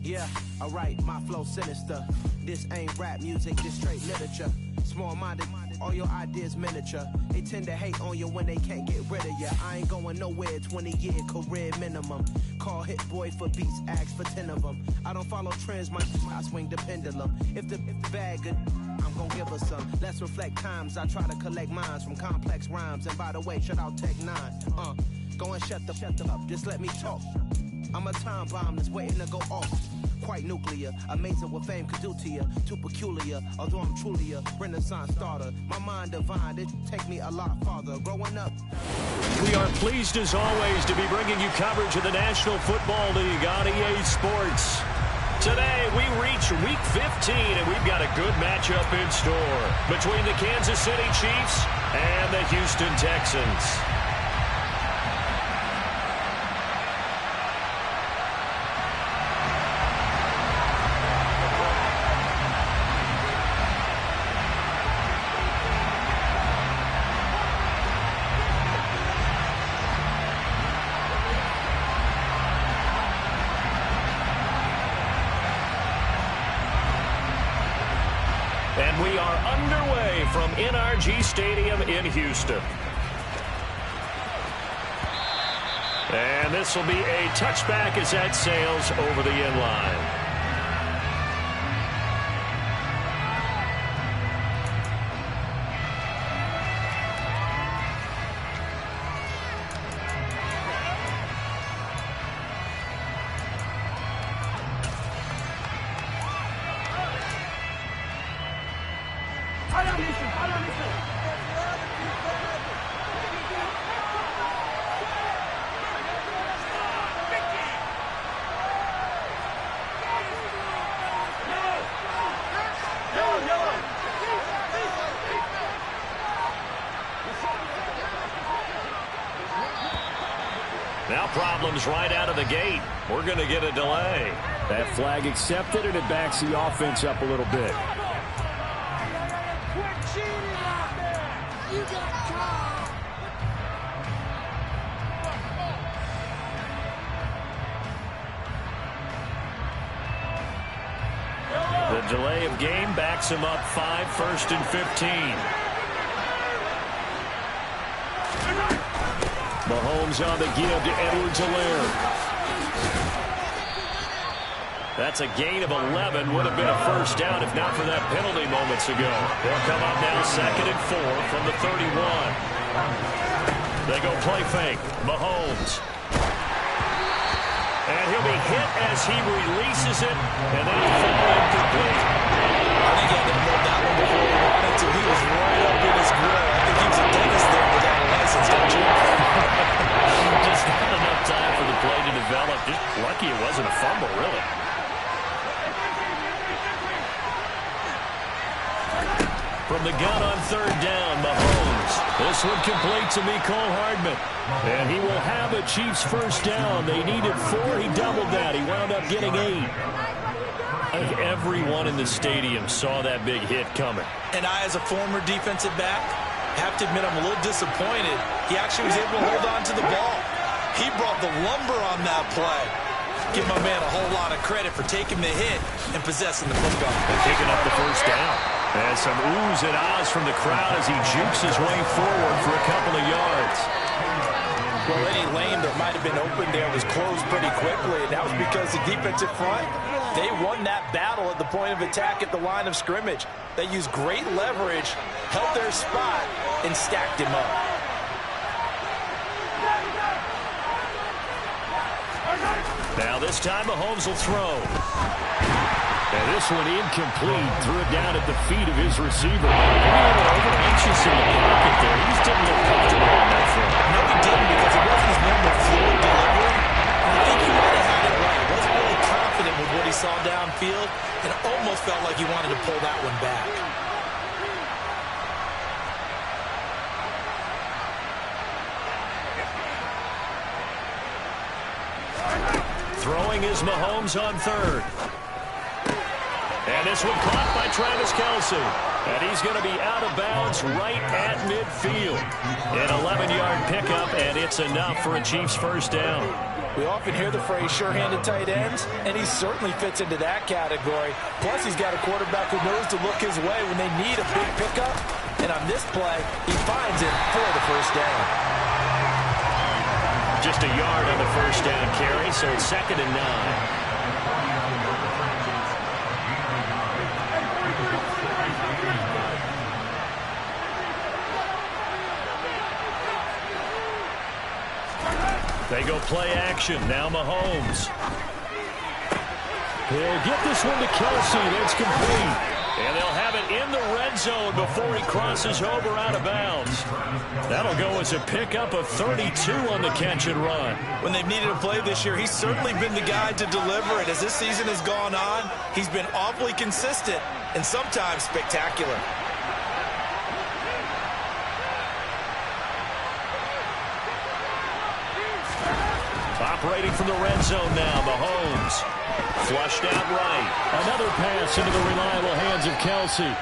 Yeah, alright, my flow sinister. This ain't rap music, this straight literature. Small-minded, all your ideas miniature. They tend to hate on you when they can't get rid of you. I ain't going nowhere, 20-year career minimum. Call Hit Boy for beats, ask for 10 of them. I don't follow trends, I swing the pendulum. If the bag good, I'm gonna give her some. Let's reflect times, I try to collect minds from complex rhymes. And by the way, shout out Tech 9. Go and shut the up, just let me talk. I'm a time bomb that's waiting to go off. Quite nuclear, amazing what fame could do to you. Too peculiar, although I'm truly a renaissance starter. My mind divine, it take me a lot farther. Growing up. We are pleased as always to be bringing you coverage of the National Football League on EA Sports. Today we reach Week 15 and we've got a good matchup in store between the Kansas City Chiefs and the Houston Texans. And we are underway from NRG Stadium in Houston. And this will be a touchback as that sails over the end line. Now problems right out of the gate. We're going to get a delay. That flag accepted, and it backs the offense up a little bit. Quit cheating out there! You got caught! The delay of game backs him up 5, 1st and 15. Mahomes on the give to Edwards-Helaire. That's a gain of 11. Would have been a first down if not for that penalty moments ago. They'll come up now 2nd and 4 from the 31. They go play fake. Mahomes. And he'll be hit as he releases it. And then he'll fall incomplete. I think he had to know that one before he wanted to. He was right up in his grill. I think he was a dentist there without a license, don't you? Just not enough time for the play to develop. Just lucky it wasn't a fumble, really. From the gun on 3rd down, Mahomes. This one complete to Mecole Hardman. And he will have a Chiefs first down. They needed 4. He doubled that. He wound up getting 8. I think everyone in the stadium saw that big hit coming. And I, as a former defensive back, have to admit I'm a little disappointed. He actually was able to hold on to the ball. He brought the lumber on that play. Give my man a whole lot of credit for taking the hit and possessing the football. And picking up the first down. And some oohs and ahs from the crowd as he jukes his way forward for a couple of yards. Well, any lane that might have been open there was closed pretty quickly, and that was because the defensive front, they won that battle at the point of attack at the line of scrimmage. They used great leverage, held their spot, and stacked him up. Now this time Mahomes will throw. And this one incomplete. Threw it down at the feet of his receiver. Maybe a little over anxious in the pocket there. He just didn't look comfortable on that front. No, he didn't, because it wasn't his normal fluid delivery. And I think he might have had it right. He wasn't really confident with what he saw downfield, and it almost felt like he wanted to pull that one back. Throwing is Mahomes on 3rd. And this one caught by Travis Kelce. And he's going to be out of bounds right at midfield. An 11-yard pickup, and it's enough for a Chiefs first down. We often hear the phrase sure-handed tight ends, and he certainly fits into that category. Plus, he's got a quarterback who knows to look his way when they need a big pickup. And on this play, he finds it for the first down. Just a yard on the first down carry, so it's 2nd and 9. They go play action. Now Mahomes. He'll get this one to Kelsey. That's complete. And they'll have it in the red zone before he crosses over out of bounds. That'll go as a pickup of 32 on the catch and run. When they've needed a play this year, he's certainly been the guy to deliver it. As this season has gone on, he's been awfully consistent and sometimes spectacular. Operating from the red zone now, Mahomes. Flushed out right. Another pass into the reliable hands of Kelsey.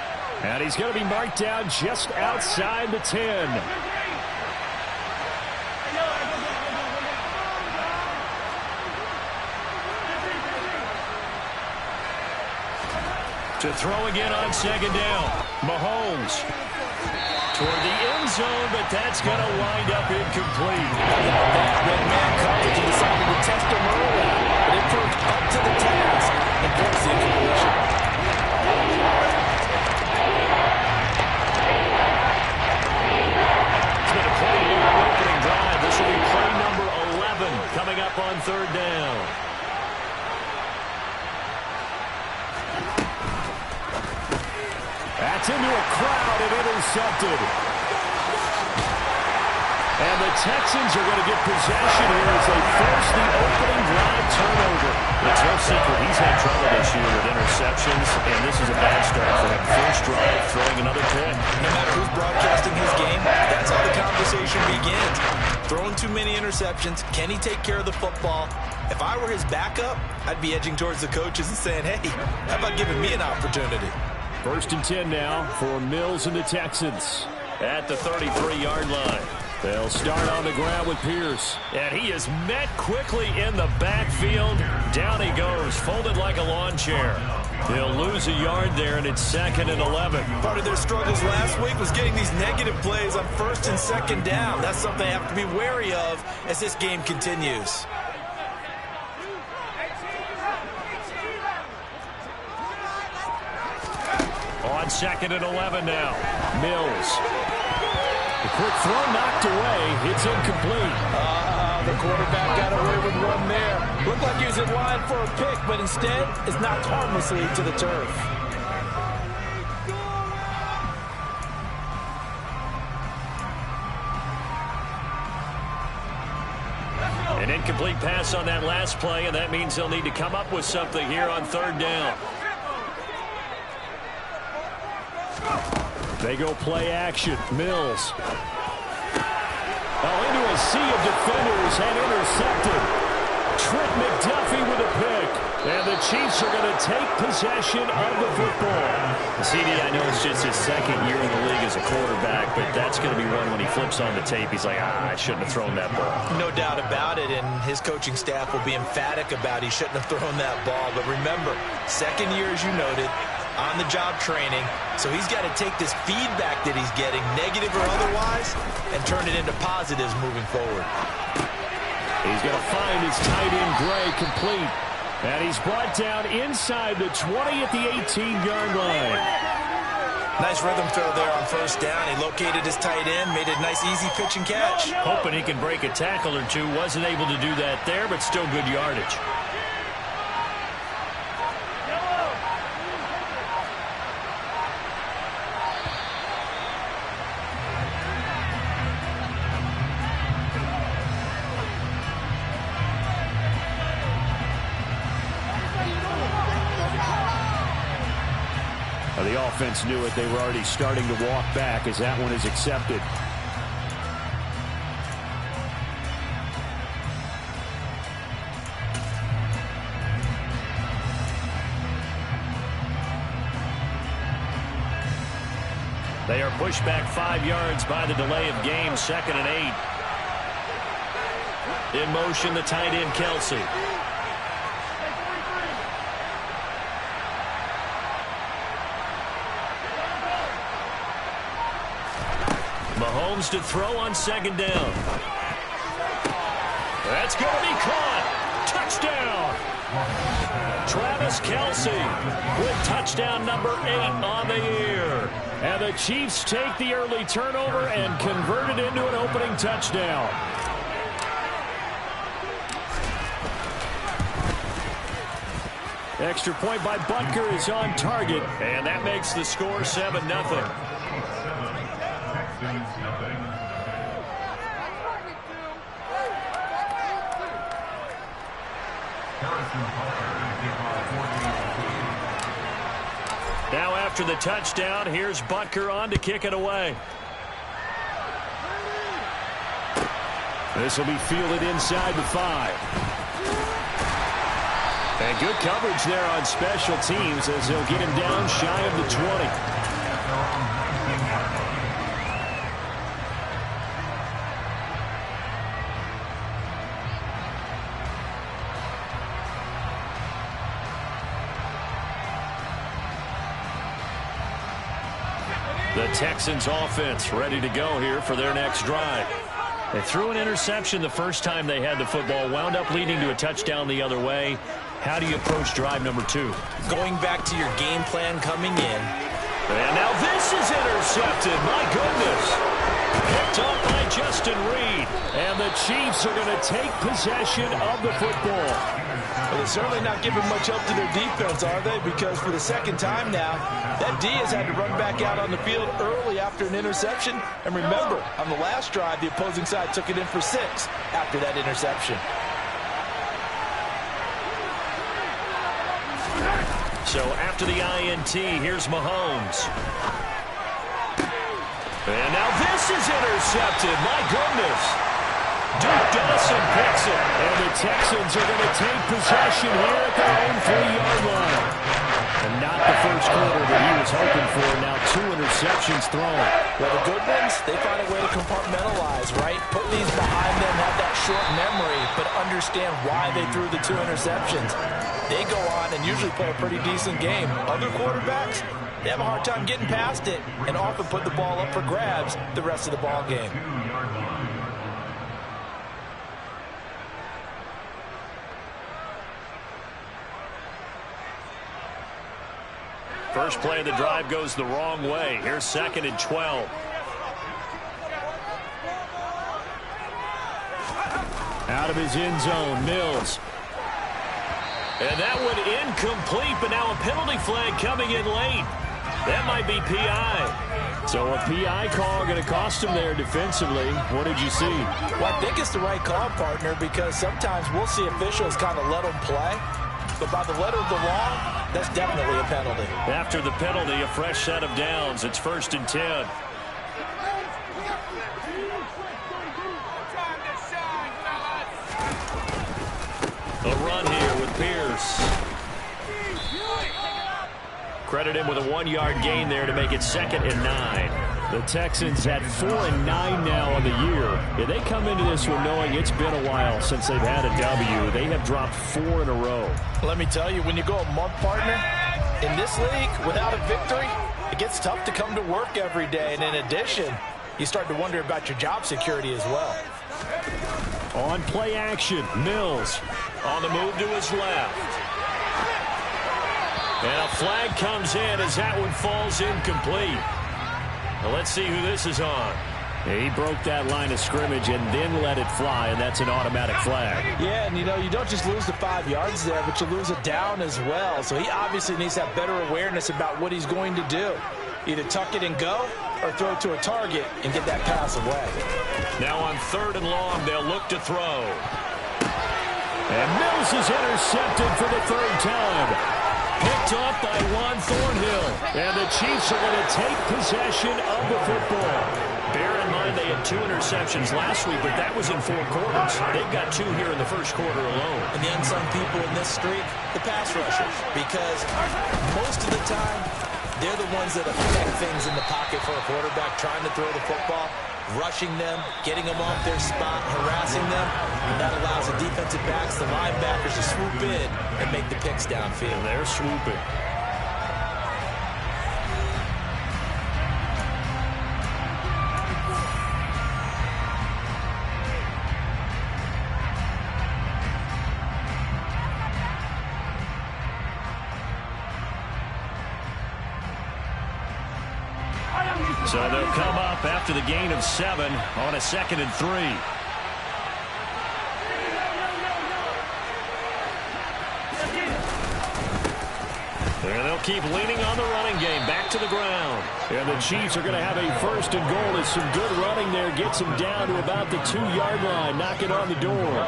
And he's going to be marked down just outside the 10. To throw again on 2nd down. Mahomes. Toward the end zone, but that's going to wind up incomplete. Red man coverage and decided to test him early, but it proved up to the task and forced the incompletion. It's been a 20-yard opening drive. This will be play number 11 coming up on 3rd down. That's into a crowd and intercepted. And the Texans are going to get possession here as they force the opening drive turnover. It's no secret he's had trouble this year with interceptions, and this is a bad start for him. First drive, throwing another pick. No matter who's broadcasting his game, that's how the conversation begins. Throwing too many interceptions, can he take care of the football? If I were his backup, I'd be edging towards the coaches and saying, hey, how about giving me an opportunity? 1st and 10 now for Mills and the Texans at the 33-yard line. They'll start on the ground with Pierce. And he is met quickly in the backfield. Down he goes, folded like a lawn chair. He'll lose a yard there, and it's 2nd and 11. Part of their struggles last week was getting these negative plays on 1st and 2nd down. That's something they have to be wary of as this game continues. On 2nd and 11 now. Mills. The quick throw knocked away. It's incomplete. The quarterback got away with one there. Looked like he was in line for a pick, but instead is knocked harmlessly to the turf. An incomplete pass on that last play, and that means they'll need to come up with something here on 3rd down. They go play action. Mills. Oh, into a sea of defenders and intercepted. Trent McDuffie with a pick. And the Chiefs are going to take possession of the football. CD, I know it's just his 2nd year in the league as a quarterback, but that's going to be one when he flips on the tape. He's like, I shouldn't have thrown that ball. No doubt about it, and his coaching staff will be emphatic about he shouldn't have thrown that ball. But remember, 2nd year, as you noted, on-the-job training, so he's got to take this feedback that he's getting, negative or otherwise, and turn it into positives moving forward. He's going to find his tight end, Gray, complete. And he's brought down inside the 20 at the 18-yard line. Nice rhythm throw there on 1st down. He located his tight end, made it a nice, easy pitch and catch. Hoping he can break a tackle or two. Wasn't able to do that there, but still good yardage. The offense knew it. They were already starting to walk back as that one is accepted. They are pushed back 5 yards by the delay of game. 2nd and 8. In motion, the tight end, Kelsey. Mahomes to throw on second down. That's going to be caught. Touchdown. Travis Kelsey with touchdown number 8 on the year. And the Chiefs take the early turnover and convert it into an opening touchdown. Extra point by Butker is on target, and that makes the score 7-0. Now after the touchdown, here's Butker on to kick it away. This will be fielded inside the 5. And good coverage there on special teams as they'll get him down shy of the 20. The Texans offense ready to go here for their next drive. They threw an interception the first time they had the football, wound up leading to a touchdown the other way. How do you approach drive number 2? Going back to your game plan coming in. And now this is intercepted. My goodness. Picked up by Justin Reed. And the Chiefs are going to take possession of the football. Well, they're certainly not giving much help to their defense, are they? Because for the second time now, that D has had to run back out on the field early after an interception. And remember, on the last drive, the opposing side took it in for 6 after that interception. So after the INT, here's Mahomes. And now this is intercepted. My goodness. Duke Dawson picks it. And the Texans are going to take possession here at their own 3-yard line. And not the first quarter that he was hoping for. Now 2 interceptions thrown. Well, the good ones, they find a way to compartmentalize, right? Put these behind them, have that short memory, but understand why they threw the 2 interceptions. They go on and usually play a pretty decent game. Other quarterbacks, they have a hard time getting past it and often put the ball up for grabs the rest of the ball game. First play of the drive goes the wrong way. Here's 2nd and 12. Out of his end zone, Mills. And that one incomplete, but now a penalty flag coming in late. That might be PI. So a PI call going to cost him there defensively. What did you see? Well, I think it's the right call, partner, because sometimes we'll see officials kind of let them play. But by the letter of the law, that's definitely a penalty. After the penalty, a fresh set of downs. It's 1st and 10. A run here with Pierce. Credit him with a 1-yard gain there to make it 2nd and 9. The Texans at 4-9 now on the year. Yeah, they come into this one knowing it's been a while since they've had a W. They have dropped 4 in a row. Let me tell you, when you go a month, partner, in this league, without a victory, it gets tough to come to work every day. And in addition, you start to wonder about your job security as well. On play action, Mills on the move to his left. And a flag comes in as that one falls incomplete. Now let's see who this is on. He broke that line of scrimmage and then let it fly, and that's an automatic flag. Yeah, and you know, you don't just lose the 5 yards there, but you lose a down as well. So he obviously needs to have better awareness about what he's going to do. Either tuck it and go or throw it to a target and get that pass away. Now on 3rd and long, they'll look to throw. And Mills is intercepted for the 3rd time. Picked up by Juan Thornhill. And the Chiefs are going to take possession of the football. Bear in mind they had 2 interceptions last week, but that was in 4 quarters. They've got 2 here in the first quarter alone. And the unsung people in this streak, the pass rushers. Because most of the time, they're the ones that affect things in the pocket for a quarterback trying to throw the football. rushing them, getting them off their spot, harassing them, and that allows the defensive backs, the linebackers to swoop in and make the picks downfield. And they're swooping. So they'll come up after the gain of 7 on a 2nd and 3. And they'll keep leaning on the running game. Back to the ground. And the Chiefs are going to have a 1st and goal as some good running there gets them down to about the 2-yard line, knocking on the door.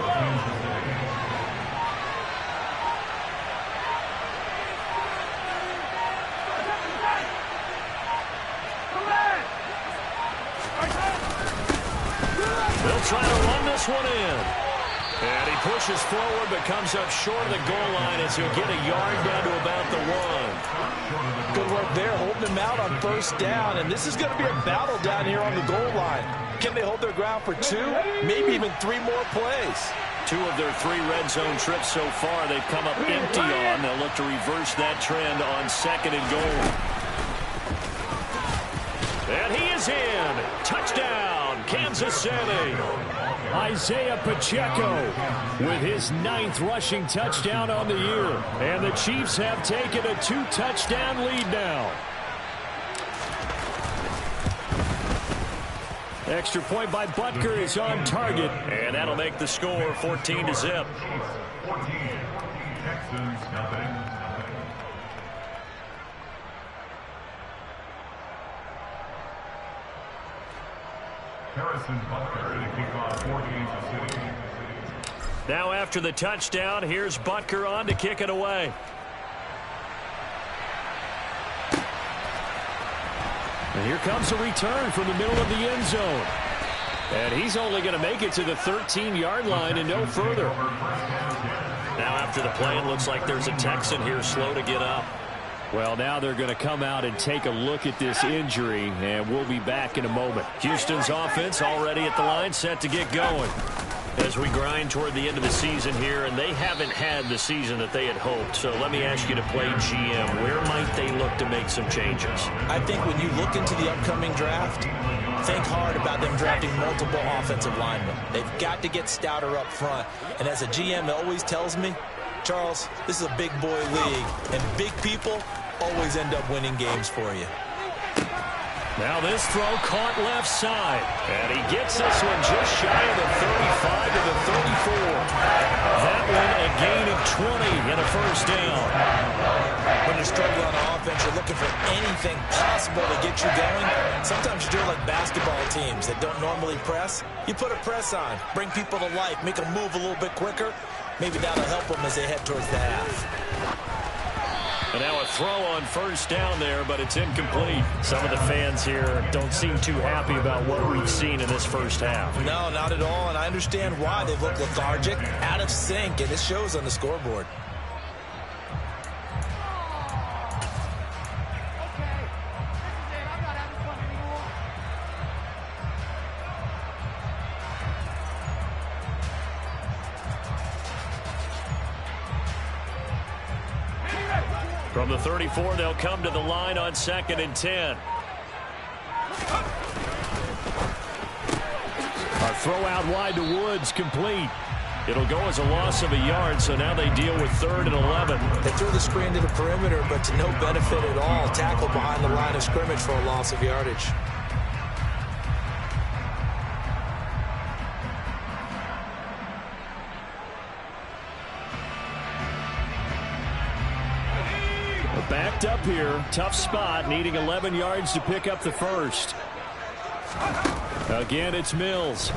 Trying to run this one in. And he pushes forward but comes up short of the goal line as he'll get a yard down to about the 1. Good work there, holding him out on 1st down. And this is going to be a battle down here on the goal line. Can they hold their ground for 2, maybe even 3 more plays? 2 of their 3 red zone trips so far they've come up empty on. They'll look to reverse that trend on 2nd and goal. And he is in. Touchdown, Kansas City. Isaiah Pacheco with his 9th rushing touchdown on the year. And the Chiefs have taken a 2-touchdown lead now. Extra point by Butker is on target. And that'll make the score 14-0. 14. Texans nothing. Harrison Butker to kick off for Kansas City. Now after the touchdown, here's Butker on to kick it away. And here comes a return from the middle of the end zone. And he's only going to make it to the 13-yard line and no further. Now after the play, it looks like there's a Texan here slow to get up. Well, now they're going to come out and take a look at this injury, and we'll be back in a moment. Houston's offense already at the line, set to get going. As we grind toward the end of the season here, and they haven't had the season that they had hoped. So let me ask you to play GM. Where might they look to make some changes? I think when you look into the upcoming draft, think hard about them drafting multiple offensive linemen. They've got to get stouter up front. And as a GM, it always tells me, Charles, this is a big boy league, and big people always end up winning games for you. Now this throw caught left side. And he gets this one just shy of the 35 to the 34. That one a gain of 20 and a 1st down. When you're struggling on offense, you're looking for anything possible to get you going. Sometimes you do it like basketball teams that don't normally press. You put a press on, bring people to life, make them move a little bit quicker. Maybe that'll help them as they head towards the half. And now a throw on 1st down there, but it's incomplete. Some of the fans here don't seem too happy about what we've seen in this 1st half. No, not at all, and I understand why. They look lethargic, out of sync, and it shows on the scoreboard. From the 34, they'll come to the line on 2nd and 10. A throw out wide to Woods, complete. It'll go as a loss of a yard, so now they deal with 3rd and 11. They threw the screen to the perimeter, but to no benefit at all. Tackle behind the line of scrimmage for a loss of yardage. Backed up here, tough spot, needing 11 yards to pick up the 1st. Again, it's Mills. Yeah,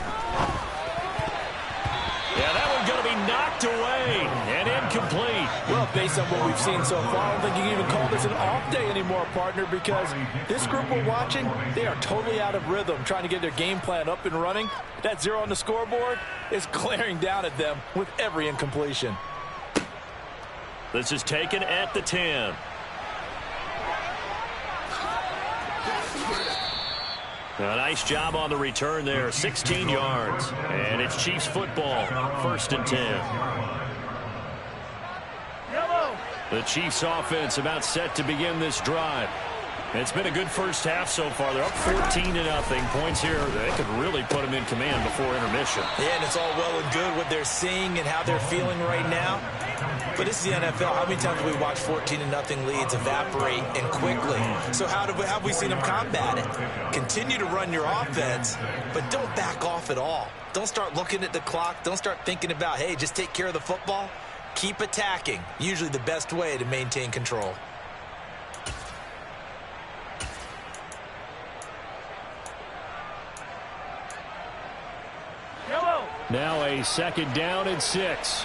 that one's going to be knocked away and incomplete. Well, based on what we've seen so far, I don't think you can even call this an off day anymore, partner, because this group we're watching, they are totally out of rhythm, trying to get their game plan up and running. That 0 on the scoreboard is glaring down at them with every incompletion. This is taken at the 10. A nice job on the return there, 16 yards. And it's Chiefs football, 1st and 10. The Chiefs offense about set to begin this drive. It's been a good first half so far. They're up 14-0. Points here, they could really put them in command before intermission. Yeah, and it's all well and good what they're seeing and how they're feeling right now. But this is the NFL. How many times have we watched 14-0 leads evaporate and quickly? So how have we seen them combat it? Continue to run your offense, but don't back off at all. Don't start looking at the clock. Don't start thinking about, hey, just take care of the football. Keep attacking. Usually the best way to maintain control. Now a 2nd down and 6.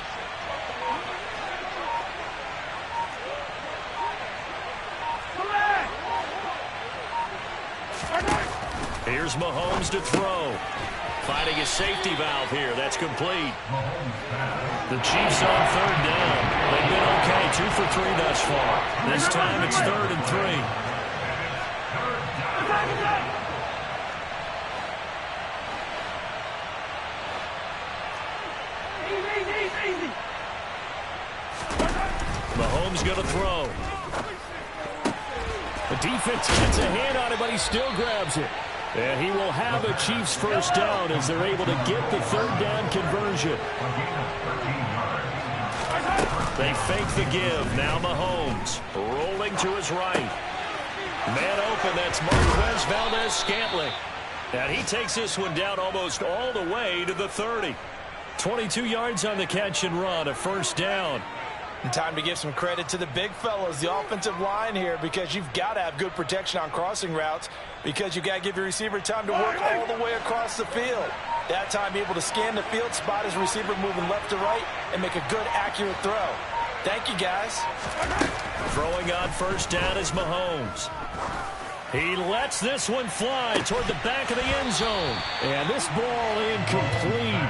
Here's Mahomes to throw. Finding a safety valve here. That's complete. The Chiefs on 3rd down. They've been okay. 2 for 3 thus far. This time it's 3rd and 3. Mahomes going to throw. The defense gets a hand on it, but he still grabs it. And he will have a Chiefs 1st down as they're able to get the 3rd down conversion. They fake the give. Now Mahomes rolling to his right. Man open, that's Marquez Valdez-Scantling. And he takes this one down almost all the way to the 30. 22 yards on the catch and run, a 1st down. And time to give some credit to the big fellas, the offensive line here, because you've got to have good protection on crossing routes, because you've got to give your receiver time to work all the way across the field. That time able to scan the field, spot his receiver moving left to right, and make a good, accurate throw. Thank you, guys. Throwing on 1st down is Mahomes. He lets this one fly toward the back of the end zone. And this ball incomplete.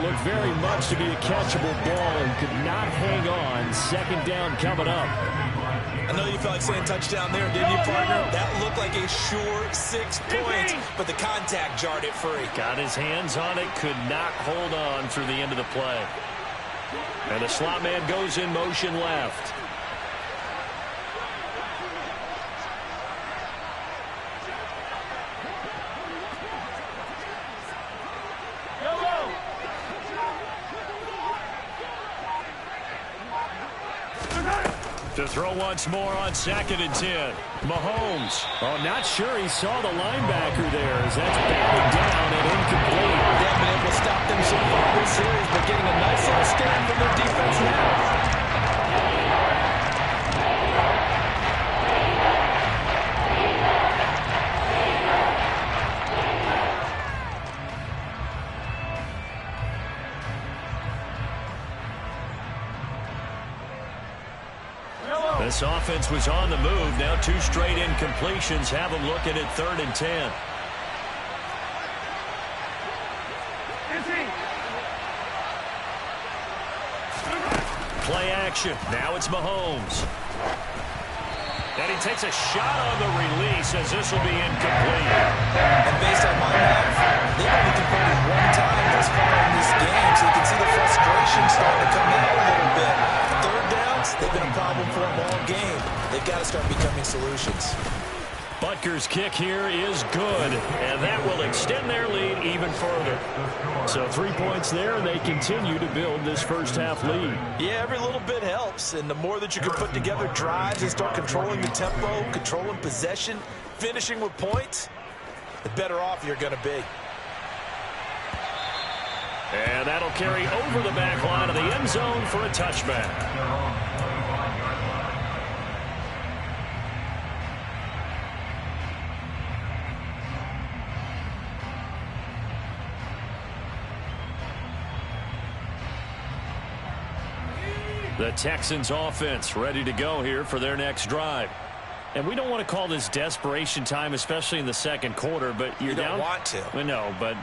Looked very much to be a catchable ball and could not hang on. 2nd down coming up. I know you felt like saying touchdown there, didn't you, partner? That looked like a sure 6 points, but the contact jarred it free. Got his hands on it, could not hold on through the end of the play. And the slot man goes in motion left. To throw once more on 2nd and 10. Mahomes. Oh, not sure he saw the linebacker there as that's batted down and incomplete. They haven't been able to stop them so far this series, but getting a nice little stand from their defense now. This offense was on the move. Now 2 straight incompletions have them looking at 3rd and 10. Play action. Now it's Mahomes. And he takes a shot on the release as this will be incomplete. And based on my math, they've only converted 1 time thus far in this game, so you can see the frustration starting to come out a little bit. 3rd downs, they've been a problem for them all game. They've got to start becoming solutions. Butker's kick here is good, and that will extend their lead even further. So 3 points there, and they continue to build this first half lead. Yeah, every little bit helps, and the more that you can put together drives and start controlling the tempo, controlling possession, finishing with points, the better off you're going to be. And that'll carry over the back line of the end zone for a touchback. The Texans offense ready to go here for their next drive. And we don't want to call this desperation time, especially in the second quarter, but you're down. You don't want to. Well, no, but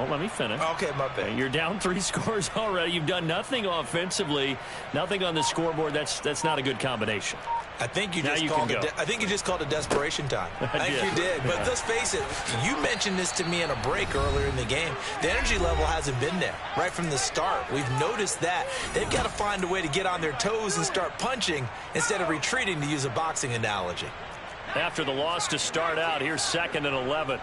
let me finish. Okay, my bad. You're down 3 scores already. You've done nothing offensively, nothing on the scoreboard. That's not a good combination. I think you just called it desperation time. I think you did. But let's face it, you mentioned this to me in a break earlier in the game. The energy level hasn't been there right from the start. We've noticed that. They've got to find a way to get on their toes and start punching instead of retreating, to use a boxing analogy. After the loss to start out, here's 2nd and 11.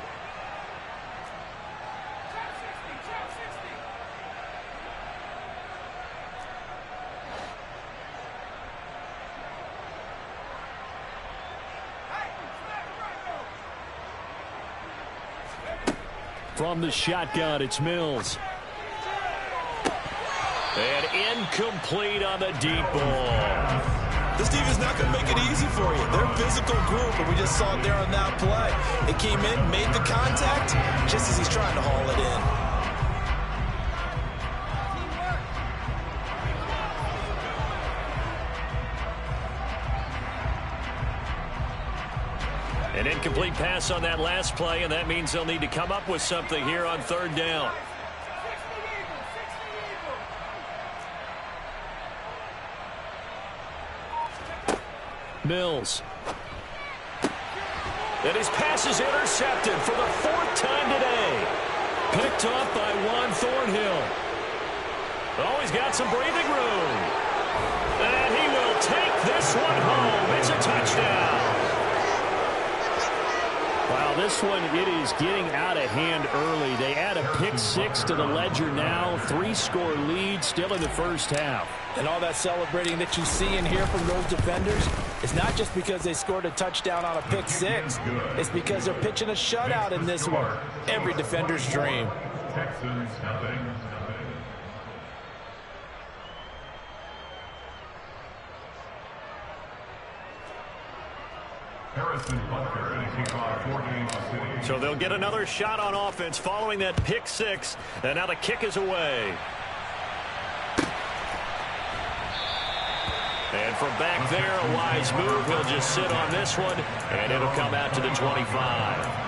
From the shotgun, it's Mills. And incomplete on the deep ball. This defense is not going to make it easy for you. They're a physical group, and we just saw it there on that play. It came in, made the contact, just as he's trying to haul it in. An incomplete pass on that last play, and that means they'll need to come up with something here on 3rd down. Mills. And his pass is intercepted for the 4th time today. Picked off by Juan Thornhill. Oh, he's got some breathing room. And he will take this one home. It's a touchdown. Wow, this one, it is getting out of hand early. They add a pick 6 to the ledger now. 3-score lead still in the first half. And all that celebrating that you see and hear from those defenders, it's not just because they scored a touchdown on a pick 6. It's because they're pitching a shutout in this one. Every defender's dream. Texans, nothing. Harrison Butker and a kickoff, 4 games to City. So they'll get another shot on offense following that pick 6. And now the kick is away. And from back there, a wise move. He'll just sit on this one, and it'll come out to the 25.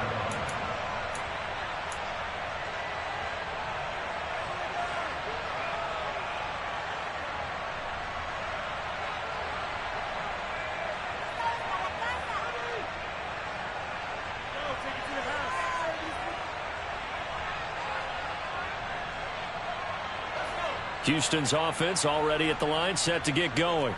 Houston's offense already at the line, set to get going.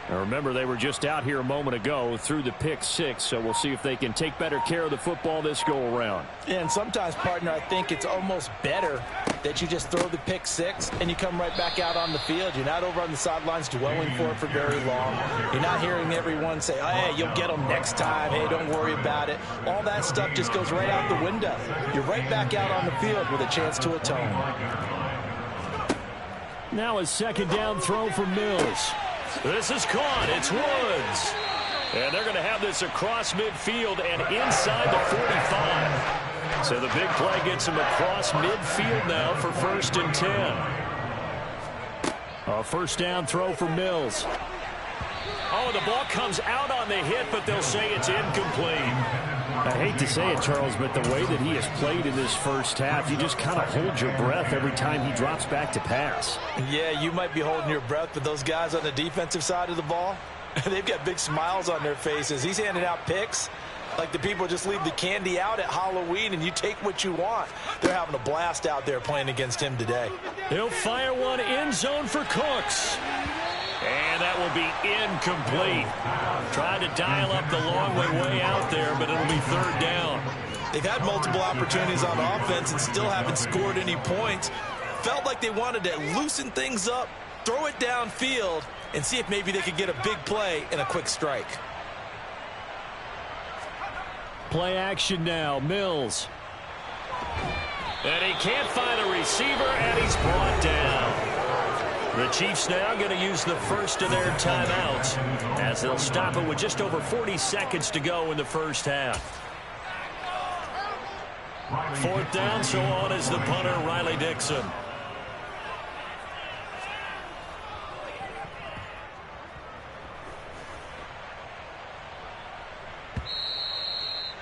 Now remember, they were just out here a moment ago through the pick 6, so we'll see if they can take better care of the football this go-around. Yeah, and sometimes, partner, I think it's almost better that you just throw the pick 6 and you come right back out on the field. You're not over on the sidelines dwelling for it for very long. You're not hearing everyone say, oh, hey, you'll get them next time. Hey, don't worry about it. All that stuff just goes right out the window. You're right back out on the field with a chance to atone. Now a 2nd down throw for Mills. This is caught. It's Woods. And they're going to have this across midfield and inside the 45. So the big play gets him across midfield now for 1st and 10. A 1st down throw for Mills. Oh, the ball comes out on the hit, but they'll say it's incomplete. I hate to say it, Charles, but the way that he has played in this first half, you just kind of hold your breath every time he drops back to pass. Yeah, you might be holding your breath, but those guys on the defensive side of the ball, they've got big smiles on their faces. He's handing out picks like the people just leave the candy out at Halloween and you take what you want. They're having a blast out there playing against him today. He'll fire one end zone for Cooks. And that will be incomplete. Trying to dial up the long way out there, but it'll be 3rd down. They've had multiple opportunities on offense and still haven't scored any points. Felt like they wanted to loosen things up, throw it downfield, and see if maybe they could get a big play and a quick strike. Play action now, Mills. And he can't find a receiver, and he's brought down. The Chiefs now going to use the first of their timeouts as they'll stop it with just over 40 seconds to go in the first half. 4th down, so on is the punter, Riley Dixon.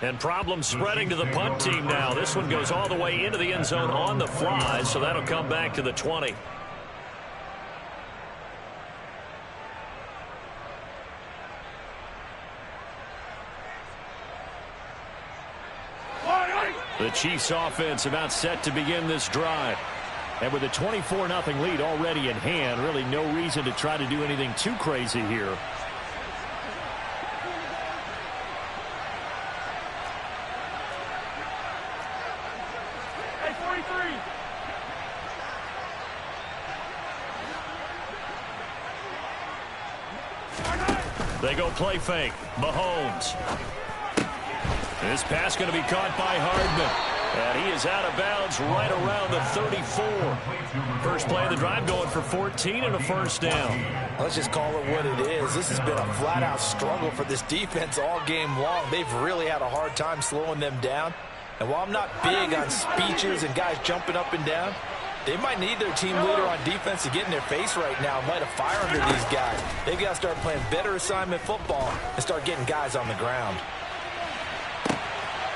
And problems spreading to the punt team now. This one goes all the way into the end zone on the fly, so that'll come back to the 20. The Chiefs offense about set to begin this drive. And with a 24-0 lead already in hand, really no reason to try to do anything too crazy here. Hey, 43. They go play fake. Mahomes. This pass going to be caught by Hardman. And he is out of bounds right around the 34. First play of the drive going for 14 and a first down. Let's just call it what it is. This has been a flat-out struggle for this defense all game long. They've really had a hard time slowing them down. And while I'm not big on speeches and guys jumping up and down, they might need their team leader on defense to get in their face right now and light a fire under these guys. They've got to start playing better assignment football and start getting guys on the ground.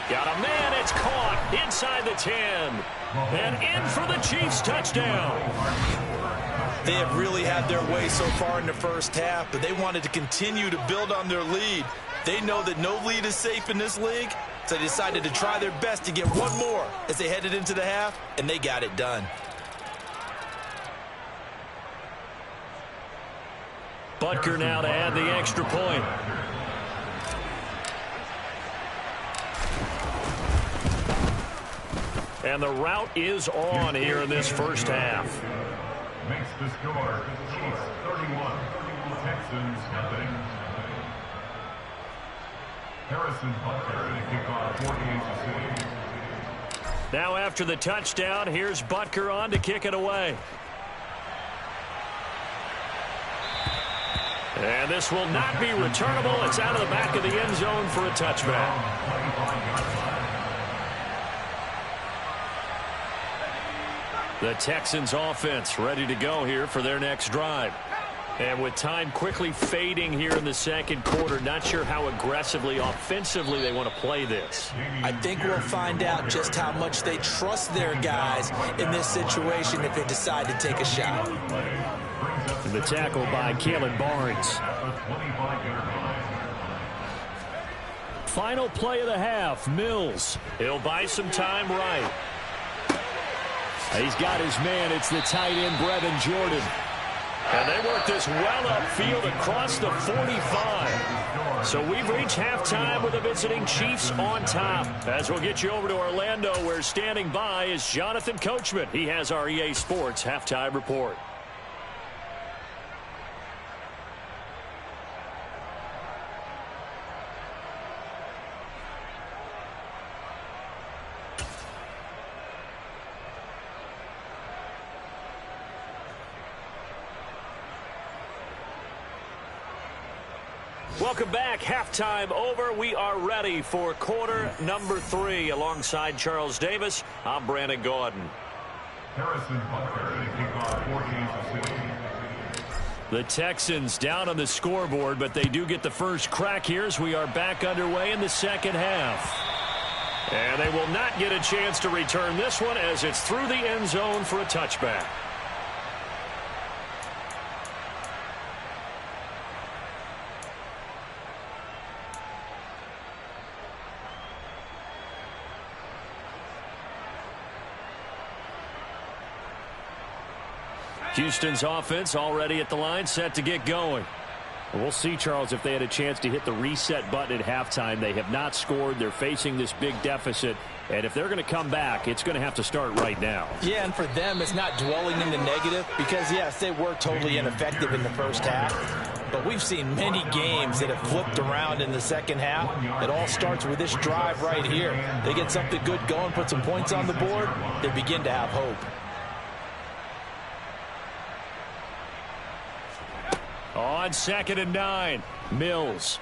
Got a man, it's caught inside the 10. And in for the Chiefs touchdown. They have really had their way so far in the first half, but they wanted to continue to build on their lead. They know that no lead is safe in this league, so they decided to try their best to get one more as they headed into the half, and they got it done. Butker now to add the extra point. And the route is on here in this first half. Makes the score Chiefs 31, Texans nothing. Harrison Butker to kick off for Kansas City. Now after the touchdown, here's Butker on to kick it away. And this will not be returnable. It's out of the back of the end zone for a touchback. The Texans offense ready to go here for their next drive. And with time quickly fading here in the second quarter, not sure how aggressively, offensively they want to play this. I think we'll find out just how much they trust their guys in this situation if they decide to take a shot. And the tackle by Kalen Barnes. Final play of the half, Mills. He'll buy some time right. He's got his man. It's the tight end, Brevin Jordan. And they work this well upfield across the 45. So we've reached halftime with the visiting Chiefs on top. As we'll get you over to Orlando, where standing by is Jonathan Coachman. He has our EA Sports halftime report. Welcome back. Halftime over. We are ready for quarter number 3. Alongside Charles Davis, I'm Brandon Gordon. Harrison Butker to kick off for Kansas City. The Texans down on the scoreboard, but they do get the first crack here as we are back underway in the second half. And they will not get a chance to return this one as it's through the end zone for a touchback. Houston's offense already at the line, set to get going. We'll see, Charles, if they had a chance to hit the reset button at halftime. They have not scored. They're facing this big deficit. And if they're going to come back, it's going to have to start right now. Yeah, and for them, it's not dwelling in the negative because, yes, they were totally ineffective in the first half. But we've seen many games that have flipped around in the second half. It all starts with this drive right here. They get something good going, put some points on the board, they begin to have hope. On 2nd and 9, Mills.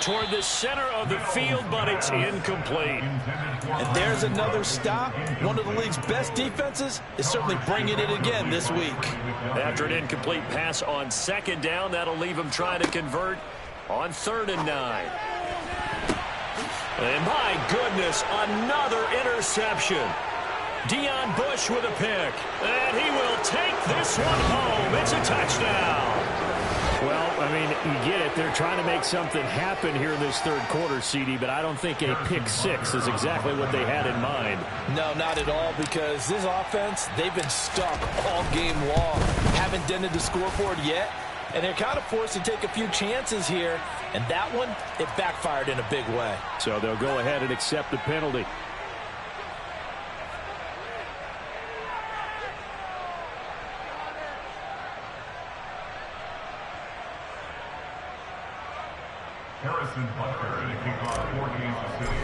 Toward the center of the field, but it's incomplete. And there's another stop. One of the league's best defenses is certainly bringing it again this week. After an incomplete pass on 2nd down, that'll leave him trying to convert on 3rd and 9. And my goodness, another interception. Deion Bush with a pick. And he will take this one home. It's a touchdown. Well, I mean, you get it. They're trying to make something happen here in this third quarter, CD, but I don't think a pick six is exactly what they had in mind. No, not at all, because this offense, they've been stuck all game long. Haven't dented the scoreboard yet, and they're kind of forced to take a few chances here, and that one, it backfired in a big way. So they'll go ahead and accept the penalty. Harrison Butker to kick off for Kansas City.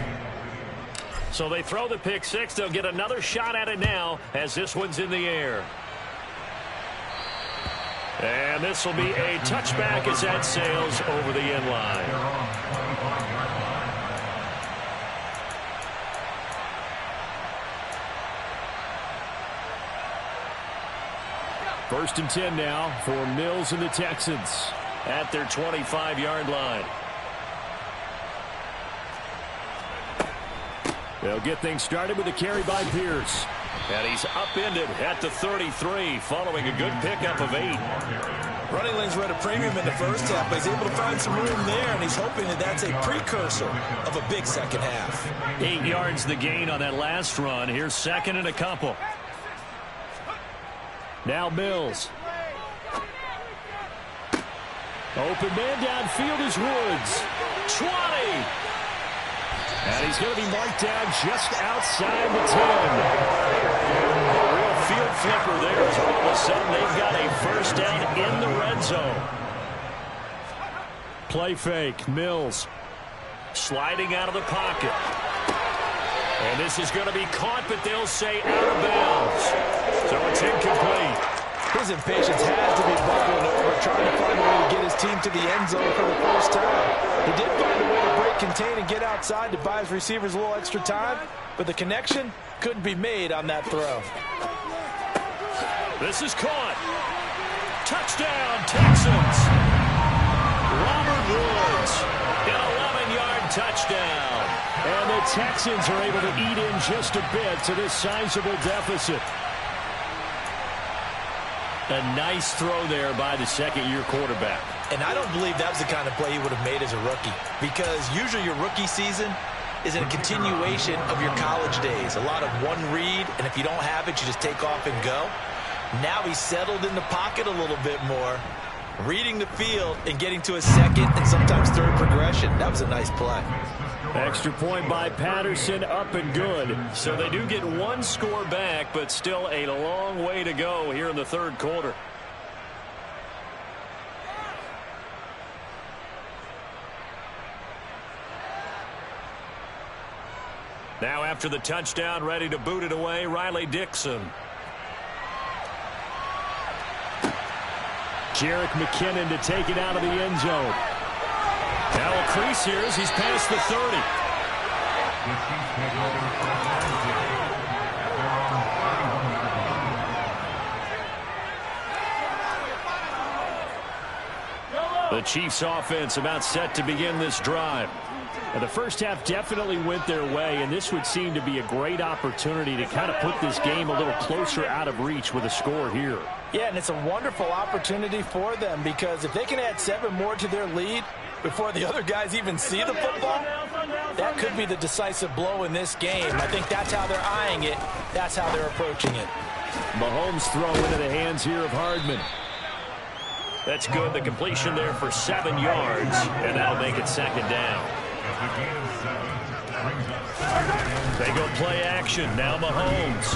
So they throw the pick six. They'll get another shot at it now as this one's in the air. And this will be a touchback as that sails over the end line. First and 10 now for Mills and the Texans at their 25-yard line. They'll get things started with a carry by Pierce. And he's upended at the 33 following a good pickup of 8. Running lanes were at a premium in the first half, but he's able to find some room there, and he's hoping that that's a precursor of a big second half. 8 yards the gain on that last run. Here's second and a couple. Now Mills. Open man downfield is Woods. 20. And he's going to be marked down just outside the 10. A real field flipper there as all of a sudden they've got a first down in the red zone. Play fake. Mills. Sliding out of the pocket. And this is going to be caught, but they'll say out of bounds. So it's incomplete. His impatience has to be bubbling over, trying to find a way to get his team to the end zone for the first time. He did find a way to break contain and get outside to buy his receivers a little extra time, but the connection couldn't be made on that throw. This is caught. Touchdown, Texans. Robert Woods, an 11-yard touchdown. And the Texans are able to eat in just a bit to this sizable deficit. A nice throw there by the second-year quarterback. And I don't believe that was the kind of play he would have made as a rookie, because usually your rookie season is in a continuation of your college days. A lot of one read, and if you don't have it, you just take off and go. Now he's settled in the pocket a little bit more, reading the field and getting to a second and sometimes third progression. That was a nice play. Extra point by Patterson, up and good. So they do get one score back, but still a long way to go here in the third quarter. Now after the touchdown, ready to boot it away, Riley Dixon. Jerick McKinnon to take it out of the end zone. Now a crease here as he's past the 30. The Chiefs offense about set to begin this drive. And the first half definitely went their way, and this would seem to be a great opportunity to kind of put this game a little closer out of reach with a score here. Yeah, and it's a wonderful opportunity for them, because if they can add 7 more to their lead before the other guys even see the football, that could be the decisive blow in this game. I think that's how they're eyeing it. That's how they're approaching it. Mahomes throw into the hands here of Hardman. That's good. The completion there for 7 yards, and that'll make it second down. They go play action. Now Mahomes.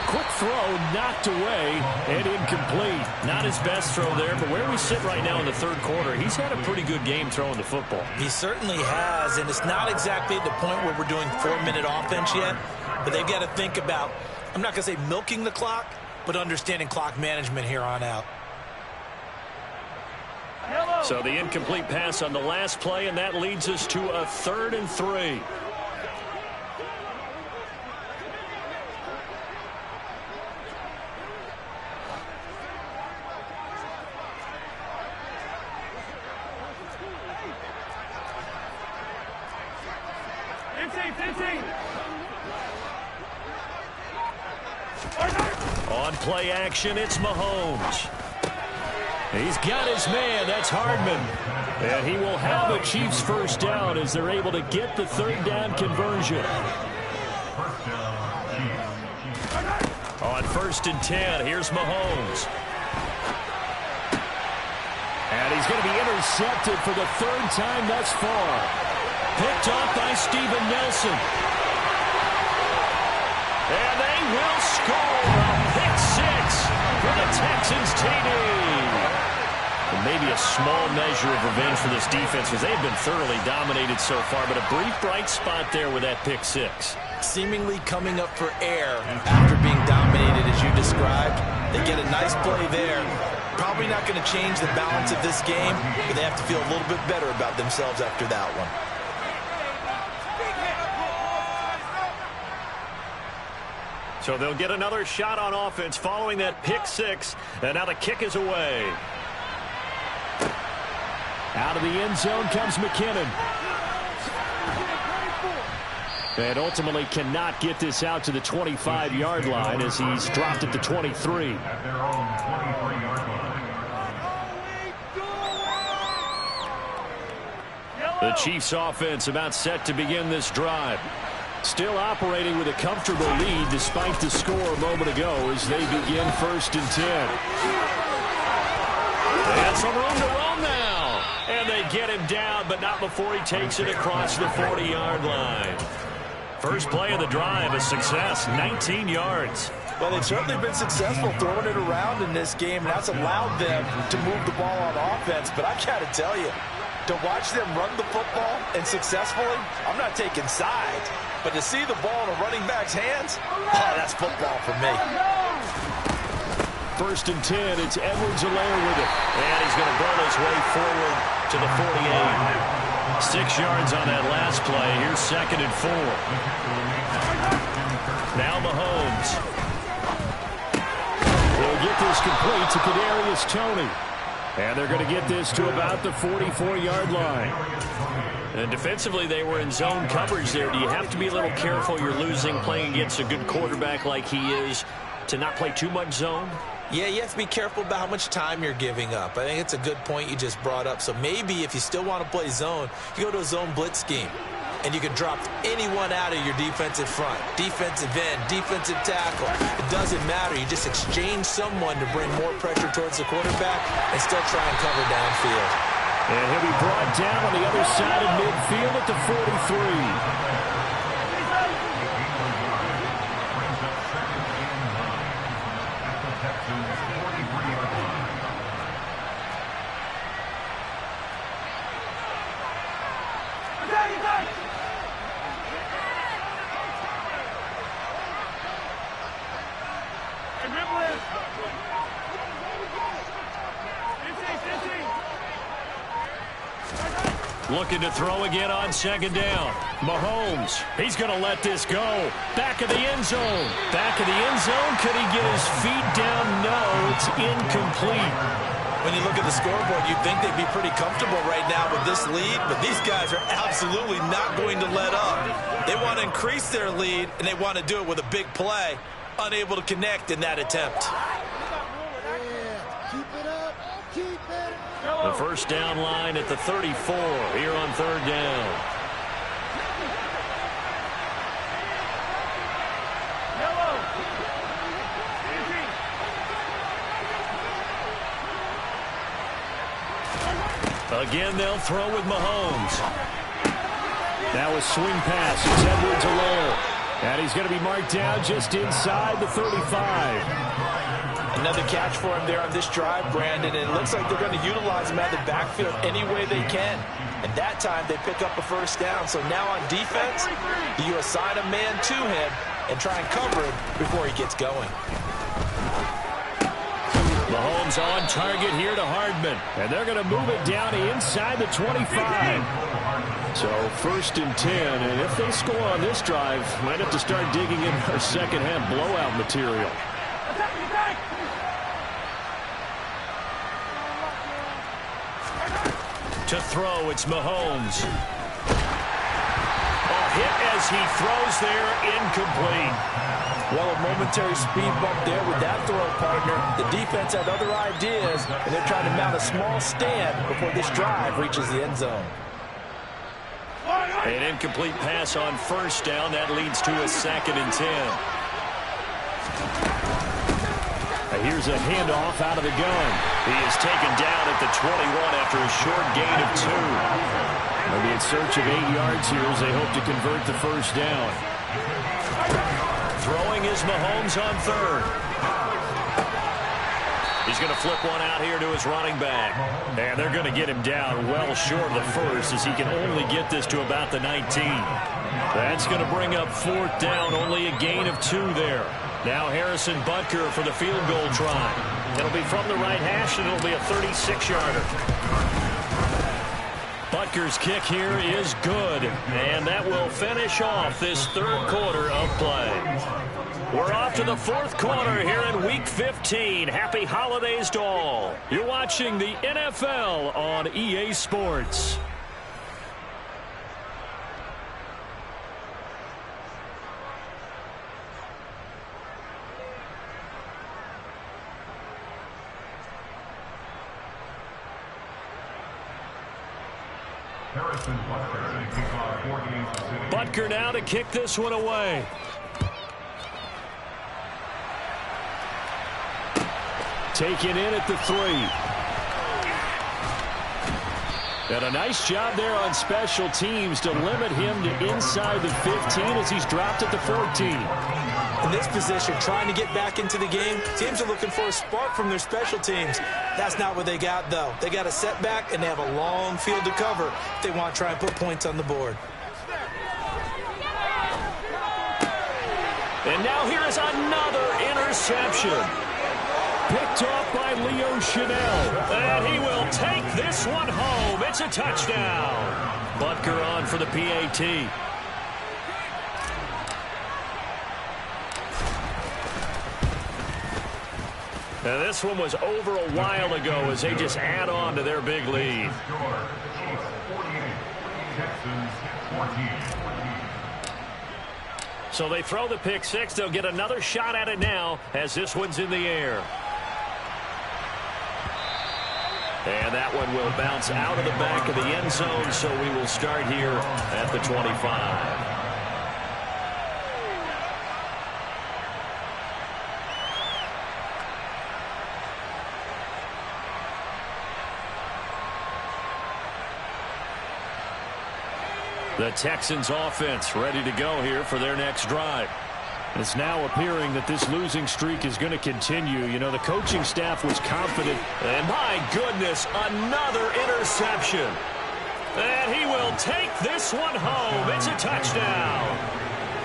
Quick throw knocked away and incomplete. Not his best throw there, but where we sit right now in the third quarter, he's had a pretty good game throwing the football. He certainly has, and it's not exactly at the point where we're doing 4-minute offense yet, but they've got to think about, I'm not going to say milking the clock, but understanding clock management here on out. So the incomplete pass on the last play, and that leads us to a 3rd and 3. play action. It's Mahomes. He's got his man. That's Hardman. And he will have a Chiefs first down as they're able to get the third down conversion. On 1st and 10, here's Mahomes. And he's going to be intercepted for the third time thus far. Picked off by Steven Nelson. And they will score a pick six for the Texans TD. And maybe a small measure of revenge for this defense because they've been thoroughly dominated so far, but a brief bright spot there with that pick six. Seemingly coming up for air after being dominated as you described. They get a nice play there. Probably not going to change the balance of this game, but they have to feel a little bit better about themselves after that one. So they'll get another shot on offense following that pick six, and now the kick is away. Out of the end zone comes McKinnon. And ultimately cannot get this out to the 25-yard line as he's dropped at the 23. At their own 23-yard line. The Chiefs offense about set to begin this drive. Still operating with a comfortable lead despite the score a moment ago as they begin 1st and 10. And some room to run now. And they get him down, but not before he takes it across the 40-yard line. First play of the drive, a success, 19 yards. Well, they've certainly been successful throwing it around in this game, and that's allowed them to move the ball on offense. But I got to tell you, to watch them run the football and successfully, I'm not taking sides. But to see the ball in a running back's hands, oh, that's football for me. 1st and 10, it's Edwards-Helaire with it. And he's going to burn his way forward to the 48. 6 yards on that last play. Here's 2nd and 4. Now Mahomes. He'll get this complete to Kadarius Toney. And they're going to get this to about the 44-yard line. And defensively, they were in zone coverage there. Do you have to be a little careful? You're losing playing against a good quarterback like he is to not play too much zone? Yeah, you have to be careful about how much time you're giving up. I think it's a good point you just brought up. So maybe if you still want to play zone, you go to a zone blitz scheme. And you can drop anyone out of your defensive front. Defensive end, defensive tackle. It doesn't matter. You just exchange someone to bring more pressure towards the quarterback and still try and cover downfield. And he'll be brought down on the other side of midfield at the 43. Looking to throw again on 2nd down. Mahomes, he's going to let this go. Back of the end zone. Back of the end zone. Could he get his feet down? No, it's incomplete. When you look at the scoreboard, you'd think they'd be pretty comfortable right now with this lead, but these guys are absolutely not going to let up. They want to increase their lead, and they want to do it with a big play. Unable to connect in that attempt. The first down line at the 34 here on 3rd down. Again, they'll throw with Mahomes. Now a swing pass. It's Edwards-Helaire. And he's going to be marked down just inside the 35. Another catch for him there on this drive, Brandon, and it looks like they're going to utilize him out of the backfield any way they can. And that time they pick up a first down. So now on defense, you assign a man to him and try and cover him before he gets going. Mahomes on target here to Hardman. And they're going to move it down inside the 25. So 1st and 10. And if they score on this drive, might have to start digging in our second half blowout material. To throw, it's Mahomes. Oh, hit as he throws there, incomplete. Well, a momentary speed bump there with that throw, partner. The defense had other ideas, and they're trying to mount a small stand before this drive reaches the end zone. An incomplete pass on first down. That leads to a 2nd and 10. Here's a handoff out of the gun. He is taken down at the 21 after a short gain of 2. They'll be in search of 8 yards here as they hope to convert the first down. Throwing is Mahomes on 3rd. He's going to flip one out here to his running back. And they're going to get him down well short of the first as he can only get this to about the 19. That's going to bring up 4th down, only a gain of 2 there. Now Harrison Butker for the field goal try. It'll be from the right hash, and it'll be a 36-yarder. Butker's kick here is good, and that will finish off this 3rd quarter of play. We're off to the 4th quarter here in Week 15. Happy holidays to all. You're watching the NFL on EA Sports. Butker now to kick this one away. Taken in at the 3. And a nice job there on special teams to limit him to inside the 15 as he's dropped at the 14. In this position, trying to get back into the game, teams are looking for a spark from their special teams. That's not what they got, though. They got a setback, and they have a long field to cover if they want to try and put points on the board. And now here is another interception. Picked off by Leo Chanel. And he will take this one home. It's a touchdown. Butker on for the PAT. Now this one was over a while ago as they just add on to their big lead. So they throw the pick 6. They'll get another shot at it now as this one's in the air. And that one will bounce out of the back of the end zone, so we will start here at the 25. The Texans offense ready to go here for their next drive. It's now appearing that this losing streak is going to continue. You know, the coaching staff was confident. And my goodness, another interception. And he will take this one home. It's a touchdown.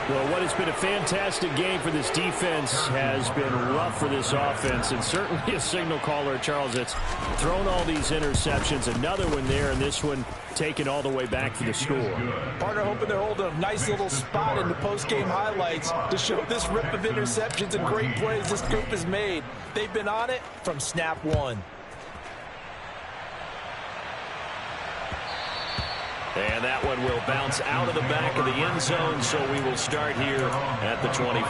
Well, what has been a fantastic game for this defense has been rough for this offense, and certainly a signal caller, Charles, that's thrown all these interceptions. Another one there, and this one taken all the way back for the score. Partner hoping they're holding a nice little spot in the post-game highlights to show this rip of interceptions and great plays this group has made. They've been on it from snap one. And that one will bounce out of the back of the end zone, so we will start here at the 25.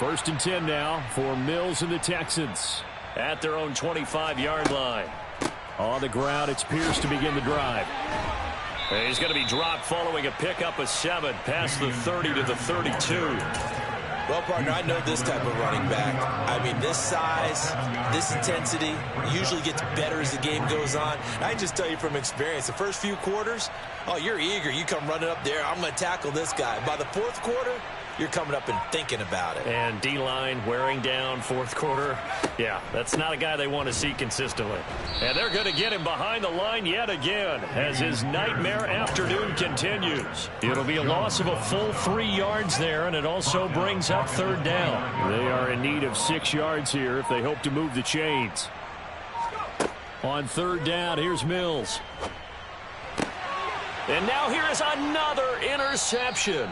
First and 10 now for Mills and the Texans at their own 25-yard line. On the ground, it's Pierce to begin the drive. And he's going to be dropped following a pickup of 7 past the 30 to the 32. Well, partner, I know this type of running back. I mean, this size, this intensity usually gets better as the game goes on. I can just tell you from experience, the first few quarters, oh, you're eager. You come running up there, I'm going to tackle this guy. By the fourth quarter, you're coming up and thinking about it. And D-line wearing down fourth quarter. Yeah, that's not a guy they want to see consistently. And they're going to get him behind the line yet again as his nightmare afternoon continues. It'll be a loss of a full 3 yards there, and it also brings up third down. They are in need of 6 yards here if they hope to move the chains. On third down, here's Mills. And now here is another interception.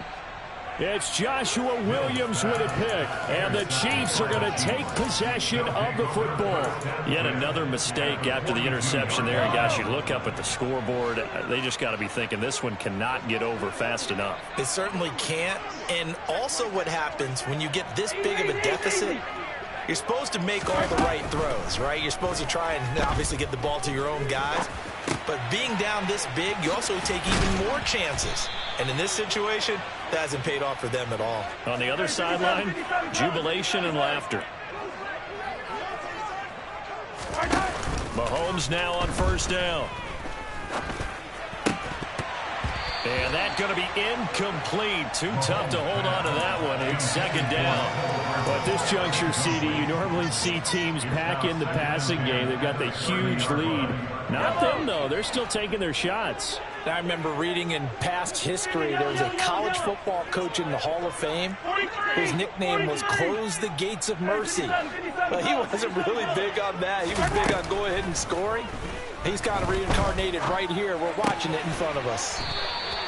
It's Joshua Williams with a pick, and the Chiefs are going to take possession of the football. Yet another mistake after the interception there. And guys, you look up at the scoreboard, they just got to be thinking this one cannot get over fast enough. It certainly can't. And also what happens when you get this big of a deficit, you're supposed to make all the right throws, right? You're supposed to try and obviously get the ball to your own guys. But being down this big, you also take even more chances. And in this situation, that hasn't paid off for them at all. On the other sideline, jubilation and laughter. Mahomes now on first down. And that's going to be incomplete. Too tough to hold on to that one. It's second down. But at this juncture, CD, you normally see teams pack in the passing game. They've got the huge lead. Not them, though. They're still taking their shots. I remember reading in past history, there was a college football coach in the Hall of Fame whose nickname was Close the Gates of Mercy. But he wasn't really big on that. He was big on go ahead and scoring. He's kind of reincarnated right here. We're watching it in front of us.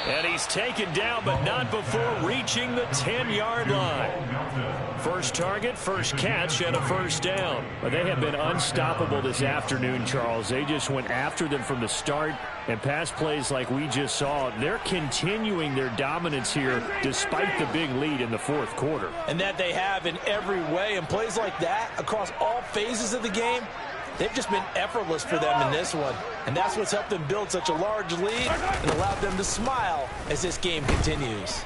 And he's taken down, but not before reaching the 10-yard line. First target, first catch, and a first down. But they have been unstoppable this afternoon, Charles. They just went after them from the start, and pass plays like we just saw. They're continuing their dominance here despite the big lead in the fourth quarter. And that they have in every way. And plays like that across all phases of the game, they've just been effortless for them in this one. And that's what's helped them build such a large lead and allowed them to smile as this game continues.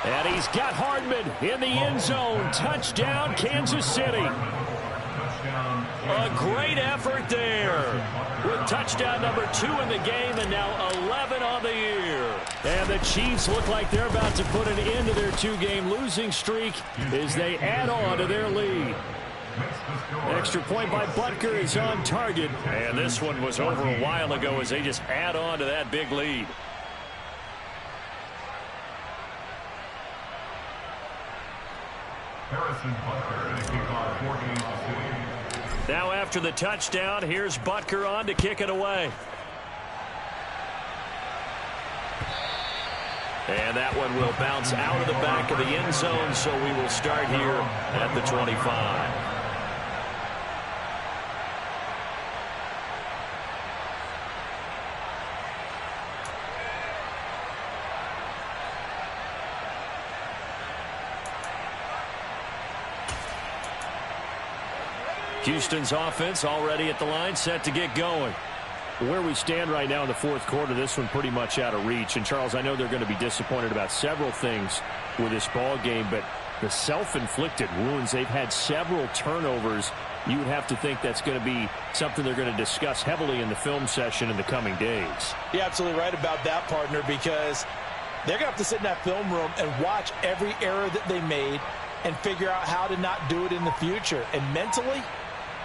And he's got Hardman in the end zone. Touchdown, Kansas City. A great effort there. With touchdown number 2 in the game and now 11 on the year. And the Chiefs look like they're about to put an end to their 2-game losing streak as they add on to their lead. Extra point by Butker is on target. And this one was over a while ago as they just add on to that big lead. Harrison Butker to kick off 4 Kansas City. Now after the touchdown, here's Butker on to kick it away. And that one will bounce out of the back of the end zone, so we will start here at the 25. Houston's offense already at the line, set to get going. Where we stand right now in the fourth quarter, this one pretty much out of reach. And, Charles, I know they're going to be disappointed about several things with this ball game, but the self-inflicted wounds, they've had several turnovers. You would have to think that's going to be something they're going to discuss heavily in the film session in the coming days. You're absolutely right about that, partner, because they're going to have to sit in that film room and watch every error that they made and figure out how to not do it in the future. And mentally,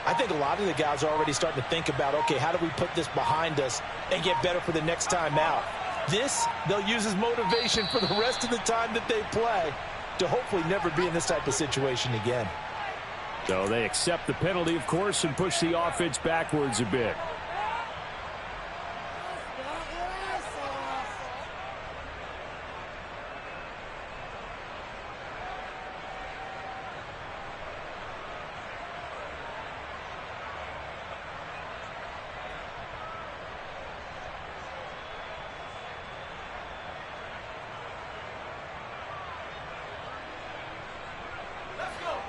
I think a lot of the guys are already starting to think about, okay, how do we put this behind us and get better for the next time out? This, they'll use as motivation for the rest of the time that they play to hopefully never be in this type of situation again. So they accept the penalty, of course, and push the offense backwards a bit.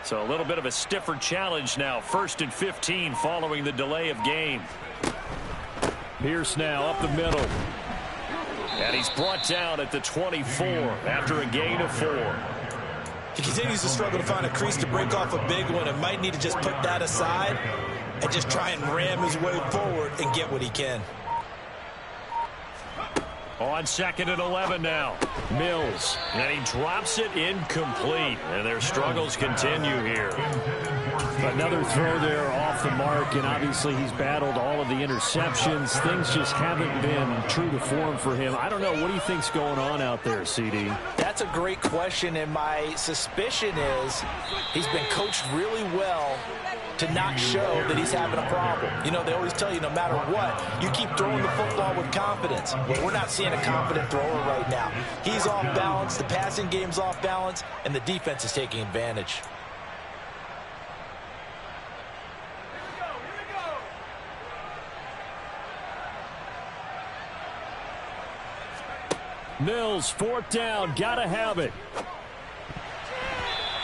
So a little bit of a stiffer challenge now. 1st and 15 following the delay of game. Pierce now up the middle. And he's brought down at the 24 after a gain of 4. He continues to struggle to find a crease to break off a big one and might need to just put that aside and just try and ram his way forward and get what he can. On 2nd and 11 now. Mills. And he drops it incomplete. And their struggles continue here. Another throw there off the mark, and obviously he's battled all of the interceptions. Things just haven't been true to form for him. I don't know. What do you think's going on out there, CD? That that's a great question, and my suspicion is he's been coached really well to not show that he's having a problem. You know, they always tell you no matter what, you keep throwing the football with confidence. Well, we're not seeing a confident thrower right now. He's off balance, the passing game's off balance, and the defense is taking advantage. Mills, fourth down, gotta have it.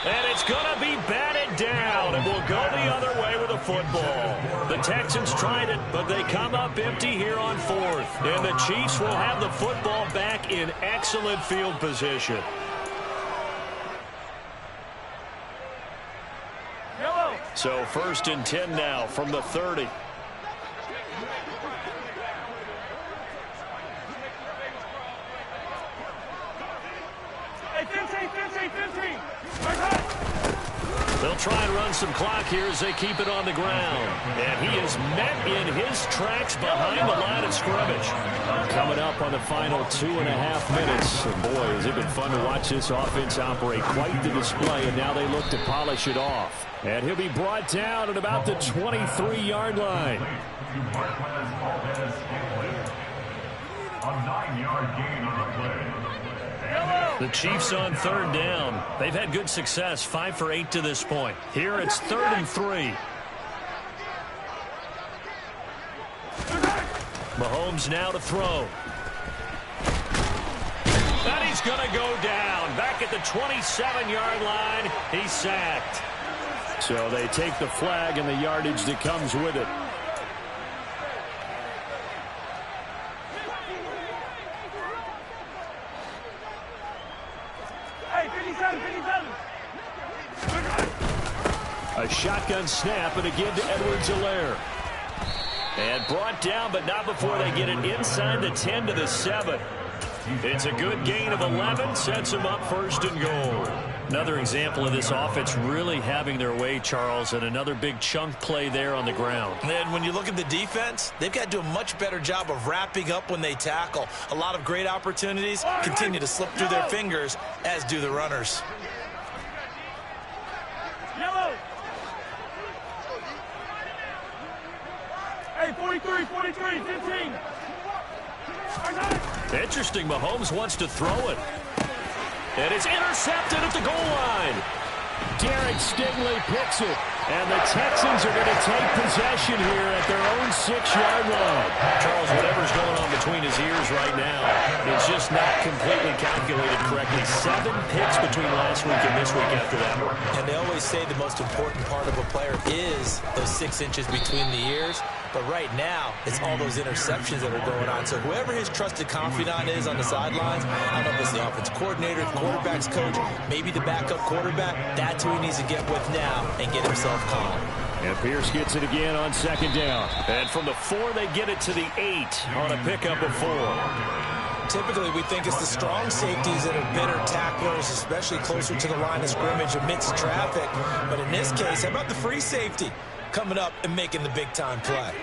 And it's going to be batted down, and will go the other way with the football. The Texans tried it, but they come up empty here on fourth. And the Chiefs will have the football back in excellent field position. So 1st and 10 now from the 30. They'll try and run some clock here as they keep it on the ground. And he is met in his tracks behind the line of scrimmage. Coming up on the final 2.5 minutes. And boy, has it been fun to watch this offense operate. Quite the display, and now they look to polish it off. And he'll be brought down at about the 23-yard line. A 9-yard gain on the play. The Chiefs on 3rd down. They've had good success, 5 for 8 to this point. Here it's 3rd and 3. Mahomes now to throw. And he's going to go down. Back at the 27-yard line, he's sacked. So they take the flag and the yardage that comes with it. A shotgun snap, and again to Edwards-Helaire. And brought down, but not before they get it inside the 10 to the 7. It's a good gain of 11, sets them up 1st and goal. Another example of this offense really having their way, Charles, and another big chunk play there on the ground. And when you look at the defense, they've got to do a much better job of wrapping up when they tackle. A lot of great opportunities continue to slip through their fingers, as do the runners. Hey, 43, 15. Interesting, Mahomes wants to throw it. And it's intercepted at the goal line. Derek Stingley picks it. And the Texans are going to take possession here at their own 6-yard line. Charles, whatever's going on between his ears right now, it's just not completely calculated correctly. 7 picks between last week and this week after that one. And they always say the most important part of a player is those 6 inches between the ears. But right now, it's all those interceptions that are going on. So whoever his trusted confidant is on the sidelines, I don't know if it's the offense coordinator, the quarterback's coach, maybe the backup quarterback, that's who he needs to get with now and get himself calm. And Pierce gets it again on 2nd down. And from the 4, they get it to the 8 on a pickup of 4. Typically, we think it's the strong safeties that are better tacklers, especially closer to the line of scrimmage amidst traffic. But in this case, how about the free safety coming up and making the big-time play?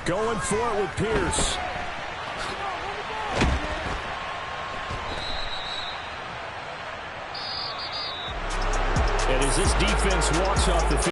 Going for it with Pierce. And as this defense walks off the field,